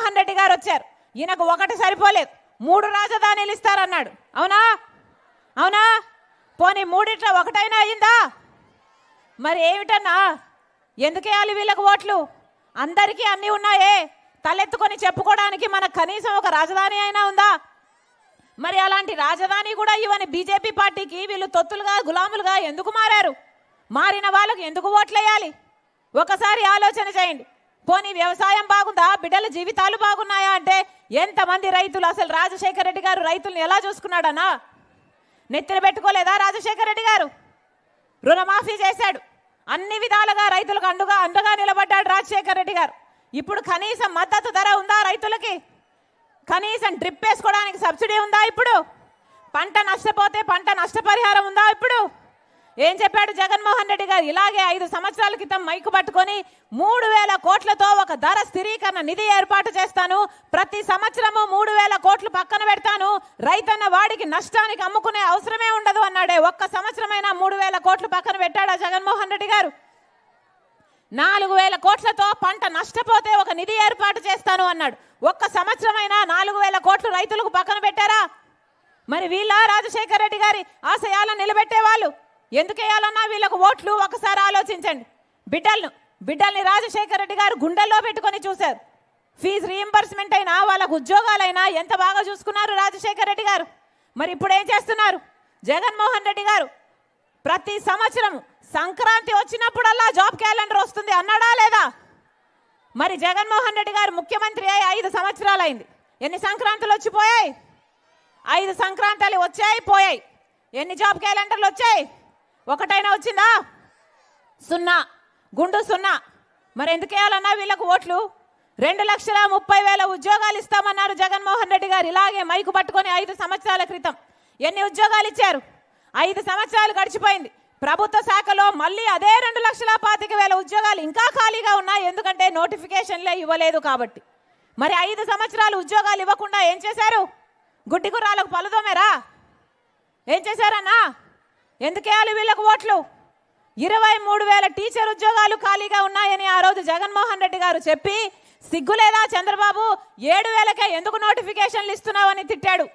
జగన్మోహన్ రెడ్డి గారు వచ్చారు. ఈయనకు ఒకటి సరిపోలేదు, 3 రాజధానులు ఇస్తారన్నాడు. అవునా? అవునా? పోనీ మూడిట్లో ఒకటైనా అయిందా? మరి ఏమిటన్నా, ఎందుకేయాలి వీళ్ళకు ఓట్లు? అందరికీ అన్నీ ఉన్నాయే, తలెత్తుకొని చెప్పుకోవడానికి మనకు కనీసం ఒక రాజధాని అయినా ఉందా? మరి అలాంటి రాజధాని కూడా ఇవని బీజేపీ పార్టీకి వీళ్ళు తొత్తులుగా గులాములుగా ఎందుకు మారారు? మారిన వాళ్ళకు ఎందుకు ఓట్లేయాలి? ఒకసారి ఆలోచన చేయండి. పోనీ వ్యవసాయం బాగుందా? బిడ్డల జీవితాలు బాగున్నాయా అంటే ఎంతమంది రైతులు? అసలు రాజశేఖర రెడ్డి గారు రైతుల్ని ఎలా చూసుకున్నాడన్నా? నెత్తిన పెట్టుకోలేదా రాజశేఖర రెడ్డి గారు? రుణమాఫీ చేశాడు, అన్ని విధాలుగా రైతులకు అండగా నిలబడ్డాడు రాజశేఖర రెడ్డి గారు. ఇప్పుడు కనీసం మద్దతు ధర ఉందా రైతులకి? కనీసం డ్రిప్ వేసుకోవడానికి సబ్సిడీ ఉందా? ఇప్పుడు పంట నష్టపోతే పంట నష్టపరిహారం ఉందా? ఇప్పుడు ఏం చెప్పాడు జగన్మోహన్ రెడ్డి గారు? ఇలాగే 5 సంవత్సరాల క్రితం మైకు పట్టుకొని 3000 కోట్లతో ఒక ధర స్థిరీకరణ నిధి ఏర్పాటు చేస్తాను, ప్రతి సంవత్సరము 3000 కోట్లు పక్కన పెడతాను, రైతన్న వాడికి నష్టానికి అమ్ముకునే అవసరమే ఉండదు అన్నాడే. ఒక్క సంవత్సరమైనా 3000 కోట్లు పక్కన పెట్టాడా జగన్మోహన్ రెడ్డి గారు? 4000 కోట్లతో పంట నష్టపోతే ఒక నిధి ఏర్పాటు చేస్తాను అన్నాడు. ఒక్క సంవత్సరమైనా 4000 కోట్లు రైతులకు పక్కన పెట్టారా? మరి వీళ్ళ రాజశేఖర రెడ్డి గారి ఆశయాలను నిలబెట్టే వాళ్ళు? ఎందుకేయాలన్నా వీళ్ళకు ఓట్లు? ఒకసారి ఆలోచించండి. బిడ్డల్ని రాజశేఖర రెడ్డి గారు గుండెల్లో పెట్టుకొని చూశారు. ఫీజు రీయింబర్స్మెంట్ అయినా, వాళ్ళకు ఉద్యోగాలైనా ఎంత బాగా చూసుకున్నారు రాజశేఖర రెడ్డి గారు. మరి ఇప్పుడు ఏం చేస్తున్నారు జగన్మోహన్ రెడ్డి గారు? ప్రతి సంవత్సరం సంక్రాంతి వచ్చినప్పుడల్లా జాబ్ క్యాలెండర్ వస్తుంది అన్నాడా లేదా? మరి జగన్మోహన్ రెడ్డి గారు ముఖ్యమంత్రి అయి 5 సంవత్సరాలు అయింది. ఎన్ని సంక్రాంతులు వచ్చిపోయాయి? 5 సంక్రాంతులు వచ్చాయి, పోయాయి. ఎన్ని జాబ్ క్యాలెండర్లు వచ్చాయి? ఒకటైనా వచ్చిందా? 0, గుండు 0. మరి ఎందుకేయాలన్నా వీళ్ళకు ఓట్లు? 2,30,000 ఉద్యోగాలు ఇస్తామన్నారు జగన్మోహన్ రెడ్డి గారు ఇలాగే మైకు పట్టుకొని 5 సంవత్సరాల క్రితం. ఎన్ని ఉద్యోగాలు ఇచ్చారు? 5 సంవత్సరాలు గడిచిపోయింది. ప్రభుత్వ శాఖలో మళ్ళీ అదే 2,25,000 ఉద్యోగాలు ఇంకా ఖాళీగా ఉన్నాయి, ఎందుకంటే నోటిఫికేషన్లే ఇవ్వలేదు కాబట్టి. మరి 5 సంవత్సరాలు ఉద్యోగాలు ఇవ్వకుండా ఏం చేశారు? గుడ్డి గుర్రాలకు పలుదోమేరా? ఏం చేశారన్నా? ఎందుకేయాలి వీళ్ళకు ఓట్లు? 23,000 టీచర్ ఉద్యోగాలు ఖాళీగా ఉన్నాయని ఆ రోజు జగన్మోహన్ రెడ్డి గారు చెప్పి, సిగ్గులేదా చంద్రబాబు, 7,000కే ఎందుకు నోటిఫికేషన్లు ఇస్తున్నావని తిట్టాడు.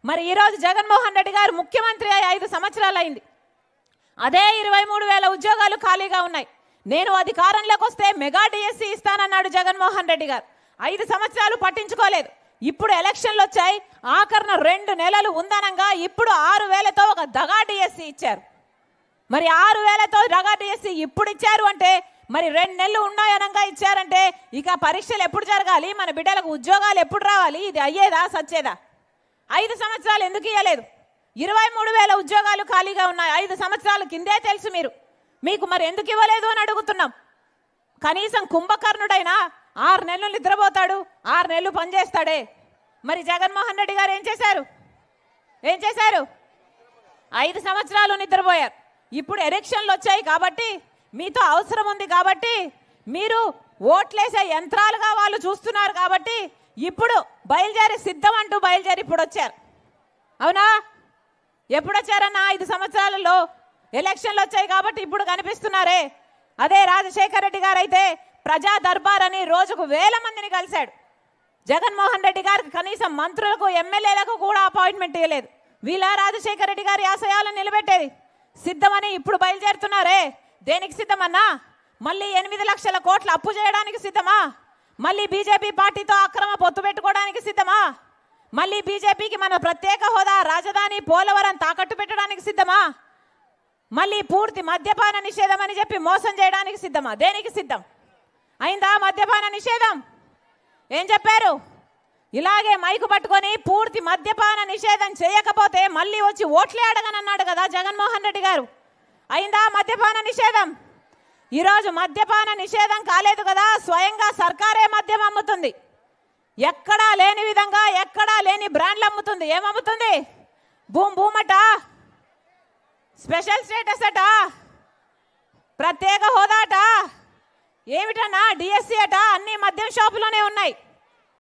మరి ఈరోజు జగన్మోహన్ రెడ్డి గారు ముఖ్యమంత్రి అయి 5 సంవత్సరాలు అయింది, అదే 23,000 ఉద్యోగాలు ఖాళీగా ఉన్నాయి. నేను అధికారంలోకి వస్తే మెగా డిఎస్సి ఇస్తానన్నాడు జగన్మోహన్ రెడ్డి గారు. 5 సంవత్సరాలు పట్టించుకోలేదు. ఇప్పుడు ఎలక్షన్లు వచ్చాయి, ఆఖరణ 2 నెలలు ఉందనంగా ఇప్పుడు 6,000తో ఒక దగా డిఎస్సి ఇచ్చారు. మరి 6,000తో దగా డిఎస్సి ఇప్పుడు ఇచ్చారు అంటే, మరి 2 నెలలు ఉన్నాయనంగా ఇచ్చారంటే ఇక పరీక్షలు ఎప్పుడు జరగాలి? మన బిడ్డలకు ఉద్యోగాలు ఎప్పుడు రావాలి? ఇది అయ్యేదా సచ్చేదా? 5 సంవత్సరాలు ఎందుకు ఇవ్వలేదు? 23,000 ఉద్యోగాలు ఖాళీగా ఉన్నాయి. 5 సంవత్సరాల కిందే తెలుసు మీకు మరి ఎందుకు ఇవ్వలేదు అని అడుగుతున్నాం. కనీసం కుంభకర్ణుడైనా 6 నెలలు నిద్రపోతాడు, 6 నెలలు పనిచేస్తాడే. మరి జగన్మోహన్ రెడ్డి గారు ఏం చేశారు? 5 సంవత్సరాలు నిద్రపోయారు. ఇప్పుడు ఎలక్షన్లు వచ్చాయి కాబట్టి, మీతో అవసరం ఉంది కాబట్టి, మీరు ఓట్లేసే యంత్రాలుగా వాళ్ళు చూస్తున్నారు కాబట్టి ఇప్పుడు సిద్ధం అంటూ బయలుదేరి ఇప్పుడు వచ్చారు. అవునా? ఎప్పుడు వచ్చారన్నా? 5 సంవత్సరాలలో ఎలక్షన్లు వచ్చాయి కాబట్టి ఇప్పుడు కనిపిస్తున్నారే. అదే రాజశేఖర రెడ్డి గారు అయితే ప్రజా దర్బార్ అని రోజుకు 1000 మందిని కలిశాడు. జగన్మోహన్ రెడ్డి గారికి కనీసం మంత్రులకు, ఎమ్మెల్యేలకు కూడా అపాయింట్మెంట్ ఇవ్వలేదు. వీళ్ళ రాజశేఖర రెడ్డి గారి ఆశయాలను నిలబెట్టేది. సిద్ధమని ఇప్పుడు బయలుదేరుతున్నారే. దేనికి సిద్ధమన్నా? మళ్ళీ 8 లక్షల కోట్ల అప్పు చేయడానికి సిద్ధమా? మళ్ళీ బీజేపీ పార్టీతో అక్రమ పొత్తు పెట్టుకోవడానికి సిద్ధమా? మళ్ళీ బీజేపీకి మన ప్రత్యేక హోదా, రాజధాని, పోలవరం తాకట్టు పెట్టడానికి సిద్ధమా? మళ్ళీ పూర్తి మద్యపాన నిషేధం అని చెప్పి మోసం చేయడానికి సిద్ధమా? దేనికి సిద్ధం? అయిందా మద్యపాన నిషేధం? ఏం చెప్పారు? ఇలాగే మైకు పట్టుకొని పూర్తి మద్యపాన నిషేధం చేయకపోతే మళ్ళీ వచ్చి ఓట్లే అడగనన్నాడు కదా జగన్మోహన్ రెడ్డి గారు. అయిందా మద్యపాన నిషేధం? ఈరోజు మద్యపాన నిషేధం కాలేదు కదా, స్వయంగా సర్కారే మద్యం అమ్ముతుంది. ఎక్కడా లేని విధంగా, ఎక్కడా లేని బ్రాండ్లు అమ్ముతుంది. ఏమమ్ముతుంది? భూమట, స్పెషల్ స్టేటస్ అట, ప్రత్యేక హోదా అట, ఏమిటన్నా డిఎస్సి అట, అన్ని మద్యం షాపులోనే ఉన్నాయి.